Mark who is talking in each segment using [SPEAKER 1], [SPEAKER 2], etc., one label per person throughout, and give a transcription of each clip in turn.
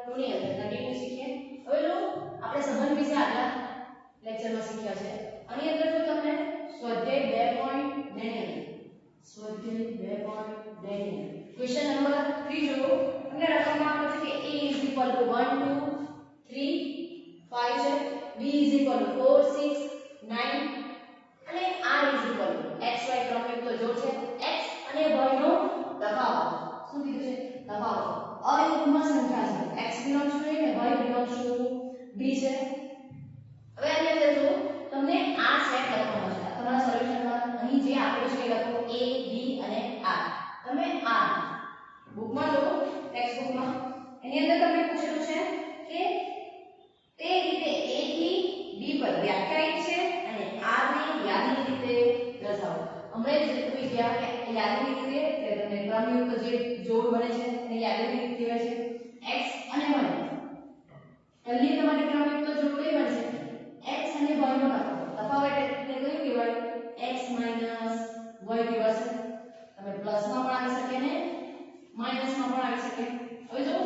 [SPEAKER 1] 2 ની અંદર કન્ટિન્યુ શીખીએ. હવે જો આપણે સંબંધ વિશે આગલા લેક્ચરમાં શીખ્યા છે. આની અંદર જો તમને સ્વાધ્યાય 2.2 ક્વેશ્ચન નંબર 3 જો તમને રકમમાં આપેલું છે કે a = 1 2 3 5 છે, b = 4 6 9 અને r = x y ક્રમયુક્ત જોડ છે. x અને y નો તફાવત શું કીધું છે? તફાવત અયુગ્મ સંખ્યા છે. x belongs to a અને y belongs to b છે. હવે આની અંદર જો તમને આ સેટ લખવાનો છે. તમારા સોલ્યુશનમાં અહીં જે આપેલું છે એ લખો a b અને r. તમે આ બુકમાં જો ટેક્સ્ટ બુકમાં એની અંદર તમને પૂછેલું છે કે તે રીતે a થી b પર વ્યાખ્યાયિત છે અને r ને યાદની રીતે દર્શાવો. હમણે જ જોઈ ગયા કે યાદની રીતે કે તમને ક્રમયુક્ત જે જોડ બને છે એને યાદની રીતે કહેવાય છે. x અને y પહેલી તમારી ક્રમયુક્ત જોડ કઈ બનશે? x અને y નો તફાવત એટલે કયું કહેવાય? x y કહેવાશે. તમે પ્લસમાં પણ આવી શકે ને માઈનસમાં પણ આવી શકે. હવે જો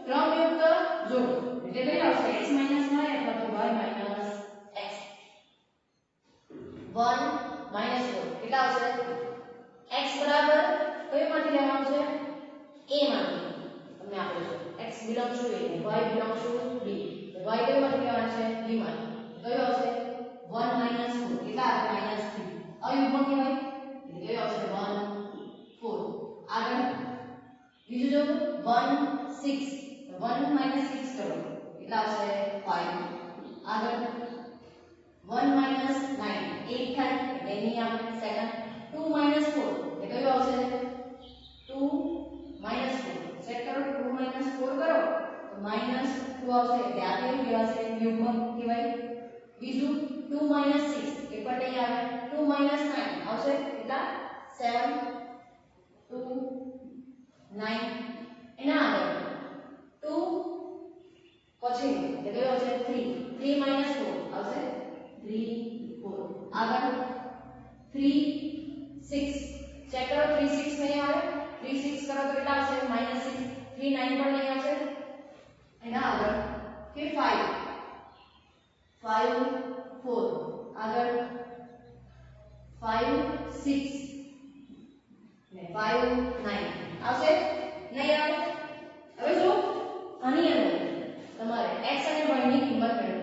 [SPEAKER 1] ક્રમયુક્ત જોડ એટલે કઈ આવશે? x y અથવા તો y x 1 4 કેટલા આવશે? x બરાબર કયોમાંથી લેવાનું છે? a માંથી તમને આપેલું છે. x belongs to a y belongs to b. તો y કયોમાંથી લેવાનું છે? b માંથી. કયો આવશે? 1 4 કેટલા આવે? -3. અયુગ્મ કહેવાય એટલે કયો આવશે? 1 4. આગળ બીજું જો 1 6 1 6 કરો કેટલા આવશે? 5. આગળ 1 9 8 થાય એટલે એની આપણે સેકન્ડ 2 4 એટલે કયો આવશે? 2 4 સેટ કરો. 2 4 કરો તો -2 આવશે એટલે આ કેવું કહેવાશે? યુગ્મ કહેવાય. બીજું 2 6 એ પણ નહીં આવે. 2 9 આવશે કેટલા? 7 2 9 એના આગળ 2 પછી એટલે કયો આવશે? 3 3 4 આવશે 3 4. આગળ 3 6 ચેક કરો. 3 6 નહીં આવે. 3 6 કરો તો કેટલા આવશે? -6. 3 9 પણ નહીં આવશે. એના આગળ કે 5 4 આગળ 5 6 ને 5 9 આવશે? નહીં આવે. હવે જો આની અંદર તમારે x અને y ની કિંમત મેળવવી.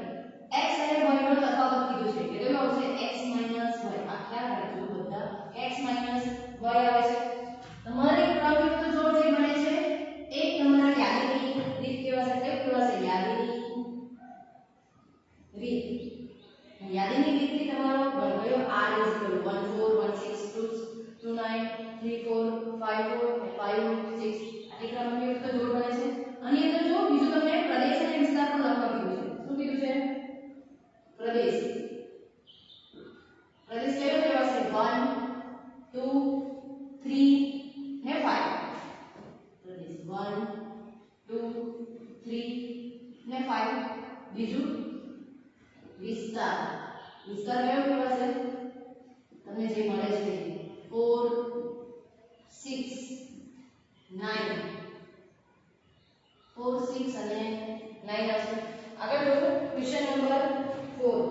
[SPEAKER 1] x અને y નો તફાવત કીધું છે એટલે કયો આવશે? x y. આ ખ્યાલ રાખજો બધા x y આવે છે. તમારી ક્રમયુક્ત જોડ જે બને છે એ તમારા યાદીની રીત કહેવાશે. કઈ કહેવાશે? યાદીની રીત. યાદીની રીતથી તમારો ગણ્યો r = 1 4 1 6 2 9 3 4 5 4 અને 5 6 આટલી ક્રમયુક્ત જોડ બને છે. આની અંદર જો બીજું તમને પ્રદેશ અને વિસ્તાર પણ લખવા કીધું છે. શું કીધું છે? પ્રદેશ. પ્રદેશ કેવો કહેવાશે? 1 2 3 ને 5. પ્રદેશ 1 2 3 ને 5. બીજું વિસ્તાર. વિસ્તાર કેવો કહેવાશે? તમને જે મળે છે 4 6 9 4 6 અને 9 આવશે. આગળ જો ક્વેશ્ચન નંબર 4.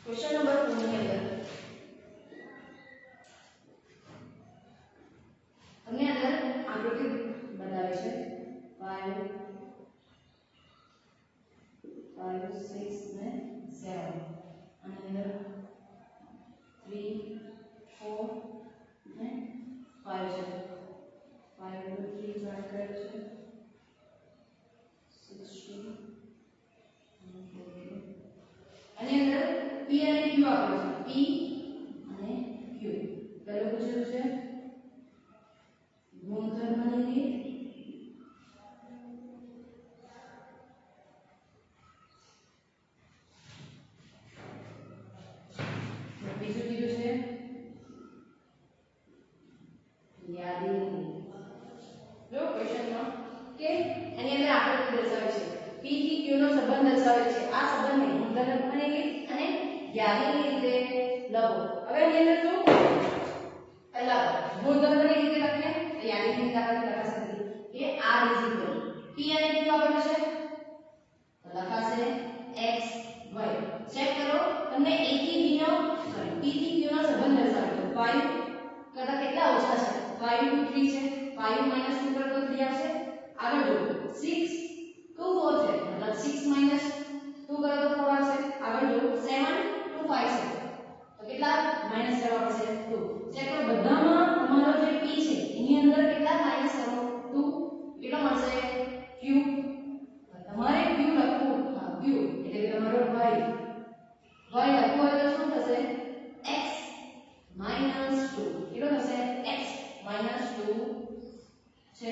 [SPEAKER 1] ક્વેશ્ચન નંબર 4 ની અંદર તમને અંદર આકૃતિ બતાવે છે 5 6 ને 7 અને અંદર 3 4 ને 5 છે. 5 3 જોઈન્ટ કરેલ છે 16 અને અંદર p અને q આપેલું છે. p અને q પહેલું પૂછેલું છે ગુણધર્મની રીત. બીજું કીધું છે યાદીની રીત. જો ક્વેશ્ચનમાં કે એની અંદર આકૃતિ દર્શાવે છે p થી q નો સંબંધ દર્શાવે છે. આ સંબંધને ગુણધર્મની રીત અને યાદીની રીતે લખો. હવે એની અંદર જો પહેલા ગુણધર્મની રીતે લખીએ તો યાદીની તાકાત લખાશે કે r ઇક્વલ p અને q આપેલું છે તો લખાશે x y. ચેક કરો તમને a થી b નો સોરી p થી q નો સંબંધ દર્શાવ્યો 5 કરતા કેટલા ઓછા છે 5 to 3 છે 5 2 કરો તો 3 આવશે. આગળ જો 6 to 4 છે મતલબ 6 2 કરો તો 4 આવશે. આગળ જો 7 to 5 છે તો કેટલા માઈનસ કરવા પડશે 2. ચેક કરો બધામાં તમારો જે p છે એની અંદર કેટલા માઈનસ કરો 2 કેટલો મળશે q. તમારે q લખવું હા q એટલે કે તમારો y લખવું હોય તો શું થશે x -2 કેટલો થશે x -2 છે.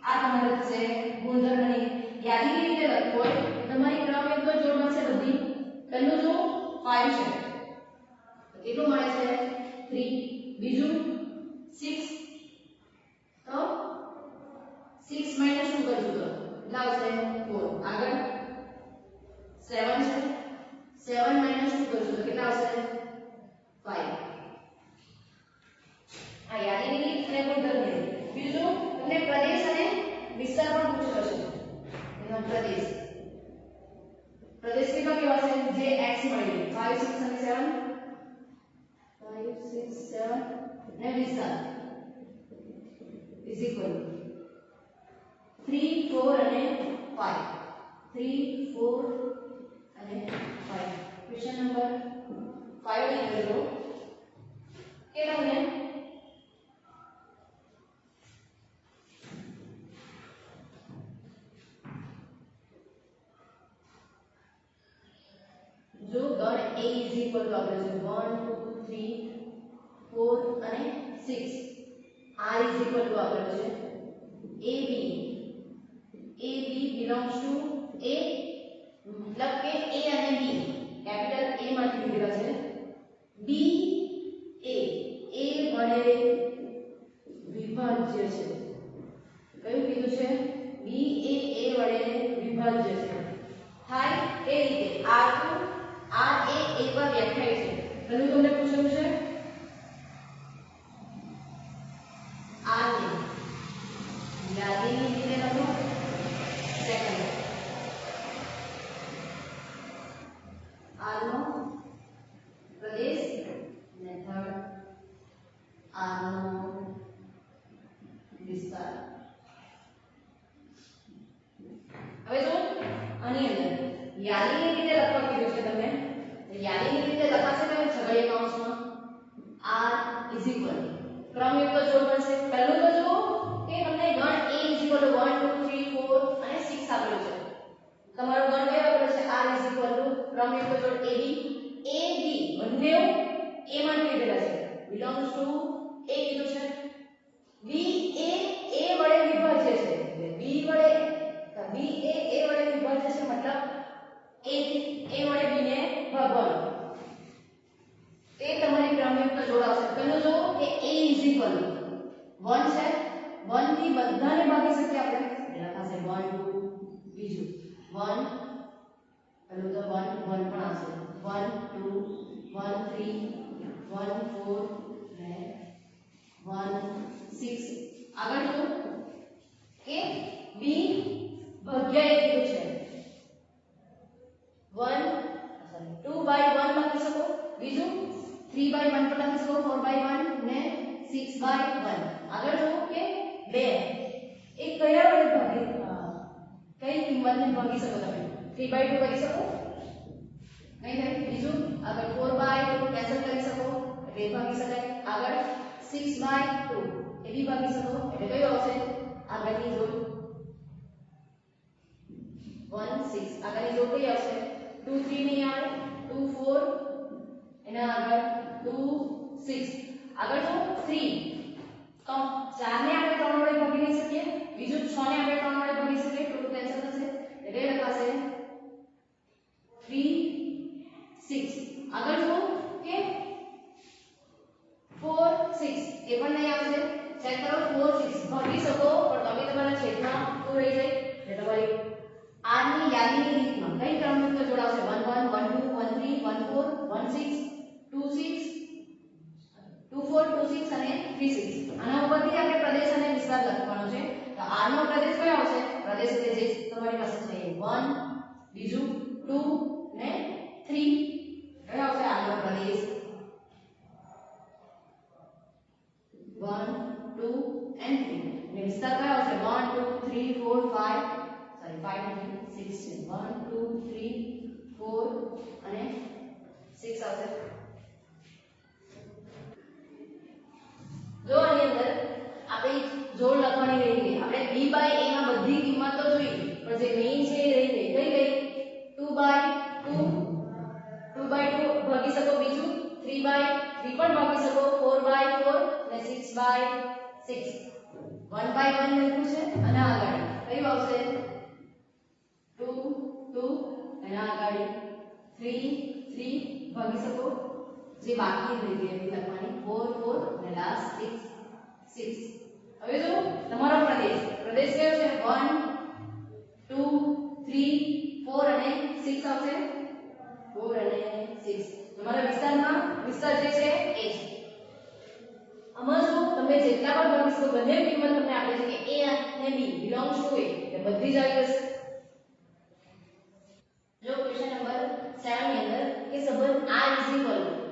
[SPEAKER 1] આ તમારે થશે ગુણધર્મની યાદીની રીતે લખવું હોય તમારી ક્રમયુક્ત જોડ બનશે બધી. પહેલું જો 5 છે તો કેટલું મળે છે 3. બીજું 6 તો 6 2 કરજો તો કેટલા આવશે 4. આગળ 7 છે 7 2 કરજો તો કેટલા આવશે 5. આ યાદીની રીત અને ગુણધર્મની. બીજું તમને પ્રદેશ અને વિસ્તાર પણ પૂછ્યો છે. એનો પ્રદેશ કેટલો કેવો છે જે x મળી 5 6 અને 7 5 6 7 અને વિસ્તાર is equal 3 4 અને 5 3 4 અને 5. ક્વેશ્ચન નંબર 5 ની અંદર જો કે તમને जो गण a is equal to આપણે છે 1 2 3 4 અને 6 r is equal to આપણે છે ab belongs to a मतलब કે a અને b કેપિટલ a માંથી લીધેલા છે b a વડે વિભાજ્ય છે. કયું કીધું છે b એ a વડે વિભાજ્ય છે. થાય એ રીતે r2 r એ a પર વ્યાખ્યાયિત છે. પહેલું તમને પૂછ્યું છે r ને યાદીની રીતે લખો. સેકન્ડ r નો પ્રદેશ અને થર્ડ r નો વિસ્તાર. હવે જો આની અંદર યાદીની રીતે લખવા કીધું છે તમને તો યાદીની રીતે લખાશે કે છગડીયા કૌંસમાં r is equal ક્રમયુક્ત જોડ બનશે. પહેલું તો જો કે તમને ગણ a is equal to 1 2 3 4 અને 6 આપેલું છે. તમારો ગણ કયો આપેલો છે r is equal to ક્રમયુક્ત જોડ ab બંને a માંથી લીધેલા છે belongs to a કીધું છે. b એ a વડે વિભાજ્ય છે એટલે b એ a વડે વિભાજ્ય છે મતલબ a વડે b ને ભાગવાનું તે તમારી ક્રમયુક્ત જોડ આવશે. પહેલું જો કે a is equal 1 છે 1 થી બધાને ભાગી શકીએ આપણે એટલે લખાશે 1 2. બીજું 1 પહેલું તો 1 1 પણ આવશે 1 2 1 3 1 4 અને 1 6. આગળ જો કે b ભાગ્યા a કીધું છે 2/1 લખી શકો. બીજું 3/1 પણ લખી શકો 4/1 ને 6/1. આગળ જો કે 2 એ કયા વડે ભાગી કઈ કિંમતને ભાગી શકો તમે 3/2 કરી શકો નહીં થાય. બીજું આગળ 4/2 કેન્સલ કરી શકો એટલે ભાગી શકાય. આગળ 6/2 એ બી ભાગી શકો એટલે કયો આવશે આગળની જોડ 1 6. આગળની જોડ કઈ આવશે 2 3 નહીં આવે 2 4 એના આગળ 2 6. આગળ જો 3 તો 4 ને આપણે 3 વડે ભાગી નહીં શકીએ. બીજું 6 ને આપણે 3 વડે ભાગી શકીએ 2 કેન્સલ થશે એટલે લખાશે 3 6. આગળ જો કે 4 6 એ પણ નહીં આવશે. ચેક કરો 4 6 ભાગી શકો પણ તમે તમારા છેદમાં શું રહી જાય એટલે તમારી r ની યાદીની રીતમાં કઈ ક્રમયુક્ત જોડ આવશે 1 1 1 2 1 3 1 4 1 6 2 6 2 4 2 6 અને 3 6. આના ઉપરથી આપણે પ્રદેશ અને પ્રદેશ એટલે જે તમારી પાસે છે 1 બીજું 2 ને 3 કયો આવશે આગળ પ્રદેશ 1 2 and 3 અને વિસ્તાર કયો આવશે 1 2 3 4 5 સોરી 5 નથી 6 છે 1 2 3 4 અને 6 આવશે જો આની અંદર આપણે જોડ લખવાની રહી ગઈ આપણે b બાય a માં બધી કિંમત તો જોઈ પણ જે મેઈન છે એ રહી ગઈ કઈ ગઈ 2 બાય 2 2 બાય 2 ભાગી શકો બીજું 3 બાય 3 પણ ભાગી શકો 4 બાય 4 અને 6 બાય 6 1 બાય 1 લખ્યું છે અને આગળ કયું આવશે 2 2 અને આગળ 3 3 ભાગી શકો જે બાકી રહી ગઈ એ લખવાની 4 4 અને લાસ્ટ 6 6 હવે જો તમારો પ્રદેશ પ્રદેશ કયો છે 1 2 3 4 અને 6 આવશે 4 અને 6 તમારા વિસ્તારમાં વિસ્તાર જે છે એ છે આમાં જો તમે જેટલા પણ ભાગી શકો બંને કિંમત તમને આપે છે કે a અને b બિલોંગ્સ ટુ a એટલે બધી જ આવી જશે જો ક્વેશ્ચન નંબર 7 ની અંદર કે સંબંધ r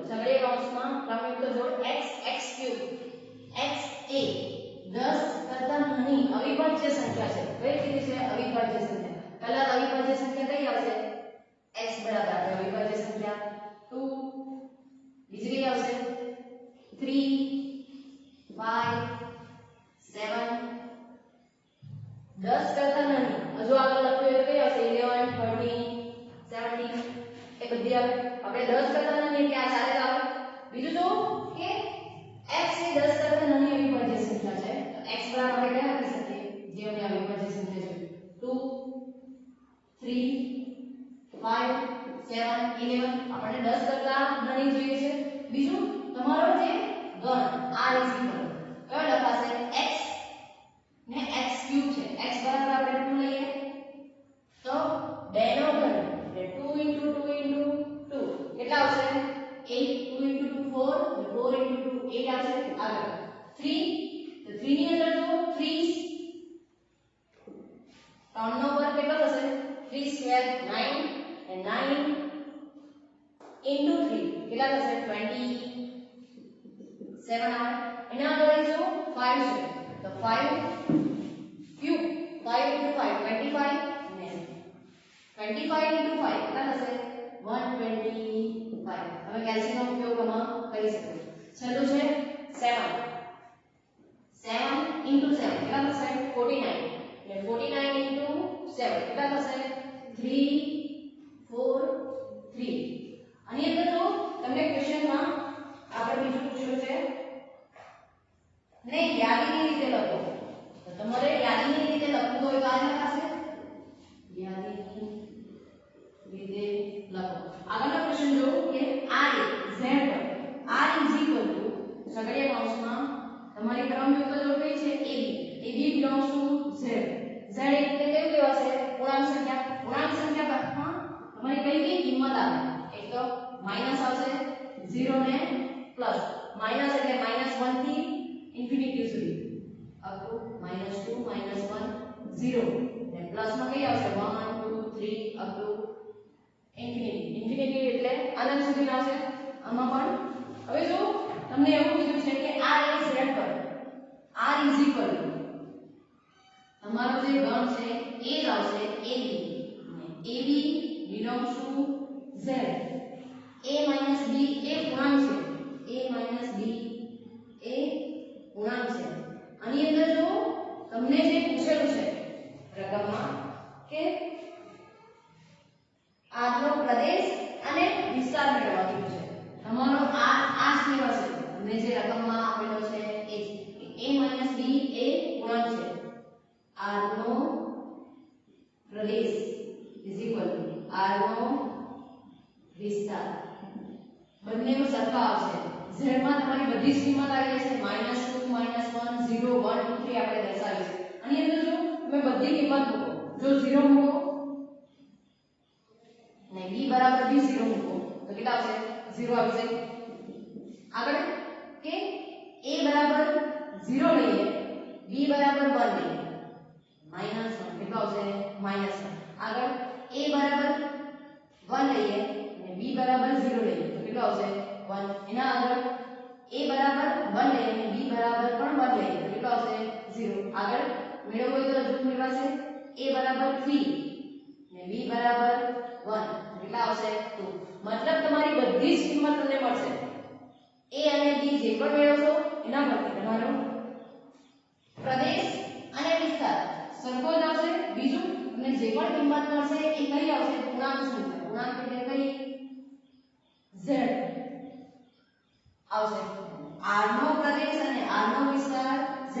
[SPEAKER 1] સગડે કૌંસમાં ક્રમયુક્ત જોડ x x³ x એ 10 કરતા નાની અવિભાજ્ય સંખ્યા છે કઈ કીધી છે અવિભાજ્ય સંખ્યા પહેલા અવિભાજ્ય સંખ્યા કઈ આવશે x બરાબર આપણે અવિભાજ્ય સંખ્યા 2 બીજી કઈ આવશે 3 5 7 10 કરતા નાની હજુ આગળ લખ્યું એ કઈ આવશે 11 13 17 એ બધી આવે આપણે 10 કરતા નાની એટલે આ ચાલે આવે બીજું જો કે x એ 10 કરતા નાની અવિભાજ્ય સંખ્યા છે તો x બરાબર આપણે કયા આપી શકીએ જે આપણે અવિભાજ્ય સંખ્યા છે 2 3 5 7 11 આપણે 10 કરતા નાની જોઈએ છે બીજું તમારો જે ગણ r કયો લખાશે x ને x³ છે x બરાબર આપણે 2 લઈએ તો 2 નો ઘન એટલે 2 * 2 * 2 કેટલા આવશે 8 2 * 2 4 4 * 2 8 આવશે આગળ 3 તો 3 ની અંદર જો 3 3 નો વર્ગ કેટલો થશે 3 સ્ક્વેર 9 and 9 into 3 કેટલા થશે 27 આવે એના આગળ જો 5 છે તો 5 ક્યુબ 5 into 5 25 ને 25 into 5 કેટલા થશે 125 હવે કેલ્સીનો ઉપયોગ આમાં કરી શકો છેલ્લું છે 7 7 into 7 કેટલા થશે 49 એટલે 49 into 7 કેટલા થશે 3 4 3 આની અંદર જો તમને ક્વેશ્ચનમાં આપણે બીજું પૂછ્યું છે ને યાદીની રીતે લખો તો તમારે યાદીની રીતે લખવું હોય તો આ લખાશે યાદીની રીતે લખો આગળનો ક્વેશ્ચન જો કે r z પર r સગડીયા કૌંસમાં તમારી ક્રમયુક્ત જોડ કઈ છે ab belongs to z z એટલે કયું કહેવાશે પૂર્ણાંક સંખ્યા માં તમારી કઈ કઈ કિંમત આવે એક તો માઈનસ આવશે 0 ને પ્લસ માઈનસ એટલે -1 થી ઇન્ફિનિટી સુધી અપ ટુ -2 -1 0 ને પ્લસ માં કઈ આવશે 1 2 3 અપ ટુ ઇન્ફિનિટી એટલે અનંત સુધી આવશે આમાં પણ હવે જો તમને એવું કીધું છે કે r એ z પર r તમારો જે ગણ છે એ જ આવશે ab ab belongs to z a minus b એ પૂર્ણાંક છે a minus b એ પૂર્ણાંક છે આની અંદર જો તમને જે પૂછેલું છે રકમમાં કે r નો પ્રદેશ અને વિસ્તાર મેળવવા કીધું છે તમારો આ જ કહેવાશે તમને જે રકમમાં આપેલો છે એ a minus b એ પૂર્ણાંક છે r નો પ્રદેશ r નો વિસ્તાર બંનેનો સરખા આવશે z માં તમારી બધી જ કિંમત આવી જશે -2 -1 0 1 2 3 આપણે દર્શાવી છે આની અંદર જો તમે બધી કિંમત મૂકો જો 0 મૂકો ને b બરાબર b 0 મૂકો તો કેટલા આવશે 0 આવી જશે આગળ કે a બરાબર 0 લઈએ b બરાબર 1 લઈએ -1 કેટલો આવશે -1 આગળ a બરાબર 1 લઈએ અને b બરાબર 0 લઈએ તો કેટલો આવશે 1 એના આગળ a બરાબર 1 લઈએ અને b બરાબર પણ 1 લઈએ તો કેટલો આવશે 0 આગળ મેળવવો હોય તો હજુ મેળવાશે a બરાબર 3 અને b બરાબર 1 કેટલા આવશે 2 મતલબ તમારી બધી જ કિંમત તમને મળશે a અને b જે પણ મેળવશો એના પરથી તમારો પ્રદેશ અને વિસ્તાર સરખો જ આવશે બીજું તમને જે પણ કિંમત મળશે એ કઈ આવશે પૂર્ણાંક સંખ્યા પૂર્ણાંક એટલે કઈ z આવશે r નો પ્રદેશ અને r નો વિસ્તાર z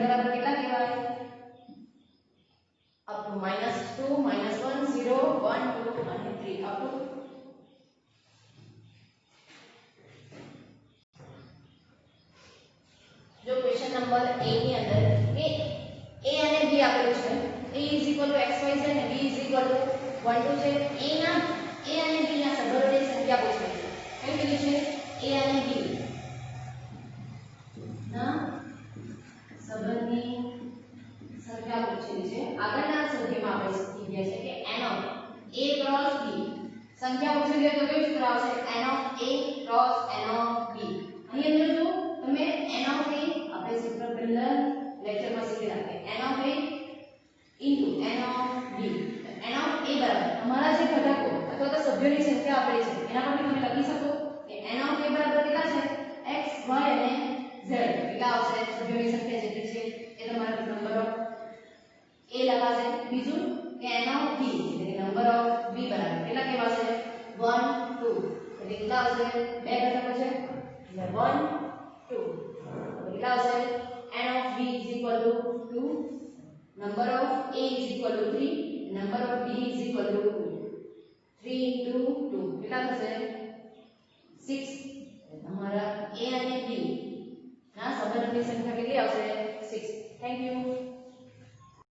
[SPEAKER 1] બરાબર કેટલા કહેવાય up to -2 -1 0 1 2 અને 3 up to जो क्वेश्चन नंबर 8 ની અંદર કે a અને b આપેલું છે a xy છે અને b 1 2 છે a અને b ના સબંધની સંખ્યા પૂછેલી છે કઈ કીધું છે a અને b ના સંબંધની સંખ્યા પૂછેલી છે આગળના સ્વાધ્યાયમાં આપણે શીખી ગયા છે કે n of a cross b સંખ્યા પૂછેલી છે તો કયું સૂત્ર આવશે n of a cross n of b અહીં અંદર જો તમે n of a આપણે સૂત્ર પહેલા લેક્ચરમાં શીખેલા કે n of a into n of b n of a બરાબર તમારા જે ઘટકો અથવા તો સભ્યોની સંખ્યા આપેલી છે એના પરથી તમે લખી શકો કે n of a બરાબર કેટલા છે x y અને z કેટલા આવશે સભ્યોની સંખ્યા જેટલી છે એ તમારા નંબર ઓફ a લખાશે બીજું કે n of b એટલે નંબર ઓફ b બરાબર કેટલા કહેવાશે 1 2 એટલે કેટલા આવશે બે ઘટકો છે એટલે 1 2 કેટલા આવશે n of b is equal to 2 number of a is equal to 3 number of b is equal to 2 3 into 2 કેટલા થશે 6 તમારા a અને b ના સંબંધની સંખ્યા કેટલી આવશે 6 થેન્ક યુ